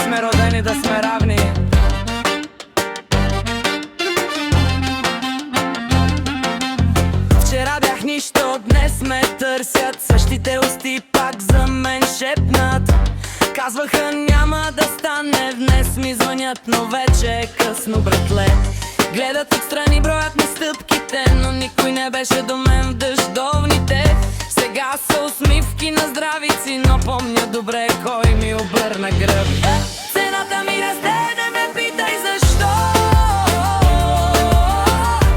сме родени да сме равни. Вчера бях нищо, днес ме търсят. Същите усти пак за мен шепнат. Казваха няма да стане, днес ми звънят, но вече е късно, братле. Гледат отстрани, броят ми стъпките, но никой не беше до мен в дъждовните. Сега са усмивки на здравици, но помня добре кой ми обърна гръб. Цената ми расте, не ме питай защо.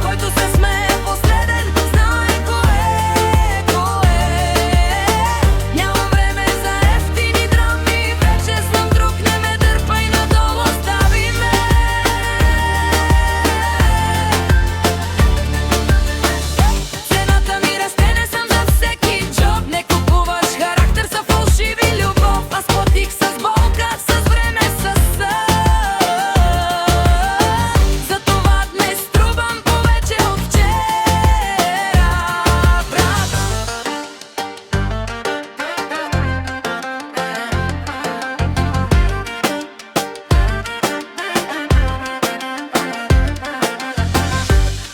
Който се смее последен, знае кое. Нямам време за ефтини драми, вече съм друг, не ме дърпай надолу, остави ме. Цената ми расте, не съм за всеки джоб. Не купуваш характер са фалшиви любов. Аз платих с болка, с време, с съд. Затова днес струвам повече от вчера, брат.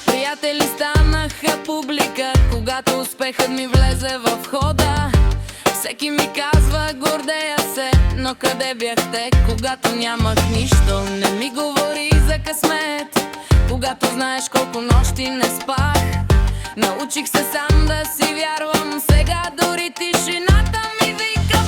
Приятели станаха публика, когато успехът ми влезе в хода. Всеки ми казва гордея се, но къде бяхте, когато нямах нищо? Не ми говори за късмет, когато знаеш колко нощи не спах. Научих се сам да си вярвам, сега дори тишината ми вика